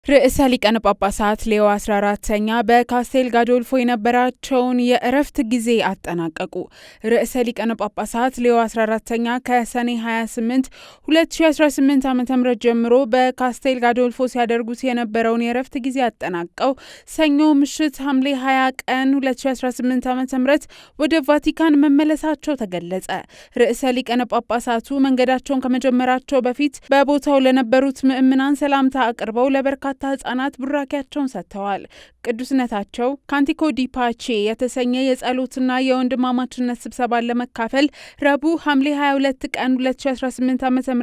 ርዕሰ ሊቃነ ጳጳሳት ሌዮ 14ኛ በካስቴል ጋዶልፎ የነበራቸውን የእረፍት ጊዜ አጠናቀቁ። ርዕሰ ሊቃነ ጳጳሳት ሌዮ 14ኛ ከሰኔ 28 2018 ዓ.ም ጀምሮ በካስቴል ጋዶልፎ ሲያደርጉት የነበረውን የእረፍት ጊዜ አጠናቀው ሰኞ ምሽት ሐምሌ 20 ቀን 2018 ዓ.ም ወደ ቫቲካን መመለሳቸው ተገለጸ። ርዕሰ ሊቃነ ጳጳሳቱ መንገዳቸውን ከመጀመራቸው በፊት በቦታው ለነበሩት ምዕመናን ሰላምታ አቅርበው ለበርካታ ህጻናት ቡራኪያቸውን ሰጥተዋል። ቅዱስነታቸው ካንቲኮ ዲ ፓቼ የተሰኘ የጸሎትና የወንድማማችነት ስብሰባን ለመካፈል ረቡዕ ሐምሌ 22 ቀን 2018 ዓ.ም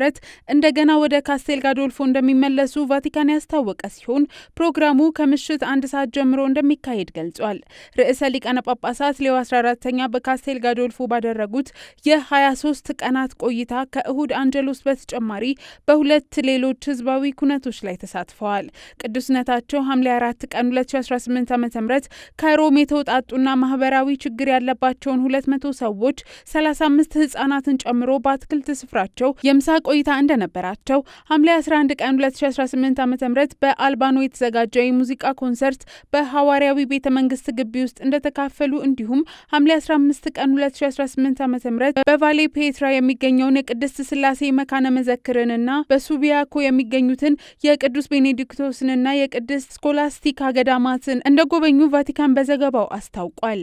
እንደገና ወደ ካስቴል ጋዶልፎ እንደሚመለሱ ቫቲካን ያስታወቀ ሲሆን ፕሮግራሙ ከምሽት 1 ሰዓት ጀምሮ እንደሚካሄድ ገልጿል። ርዕሰ ሊቃነ ጳጳሳት ሌዮ 14ኛ በካስቴል ጋዶልፎ ባደረጉት የ23 ቀናት ቆይታ ከእሁድ አንጀሎስ በተጨማሪ በሁለት ሌሎች ህዝባዊ ኩነቶች ላይ ተሳትፈዋል። ቅዱስነታቸው ሐምሌ 4 ቀን 2018 ዓ.ም ከሮም የተውጣጡና ማህበራዊ ችግር ያለባቸውን 200 ሰዎች 35 ህጻናትን ጨምሮ በአትክልት ስፍራቸው የምሳ ቆይታ እንደነበራቸው፣ ሐምሌ 11 ቀን 2018 ዓ.ም በአልባኖ የተዘጋጀ የሙዚቃ ኮንሰርት በሐዋርያዊ ቤተ መንግስት ግቢ ውስጥ እንደተካፈሉ እንዲሁም ሐምሌ 15 ቀን 2018 ዓ.ም በቫሌ ፔትራ የሚገኘውን የቅድስት ስላሴ መካነ መዘክርንና በሱቢያኮ የሚገኙትን የቅዱስ ቤኔዲክቶስንና የቅድስት ስኮላስቲካ ገዳማትን እንደጎበኙ ቫቲካን በዘገባው አስታውቋል።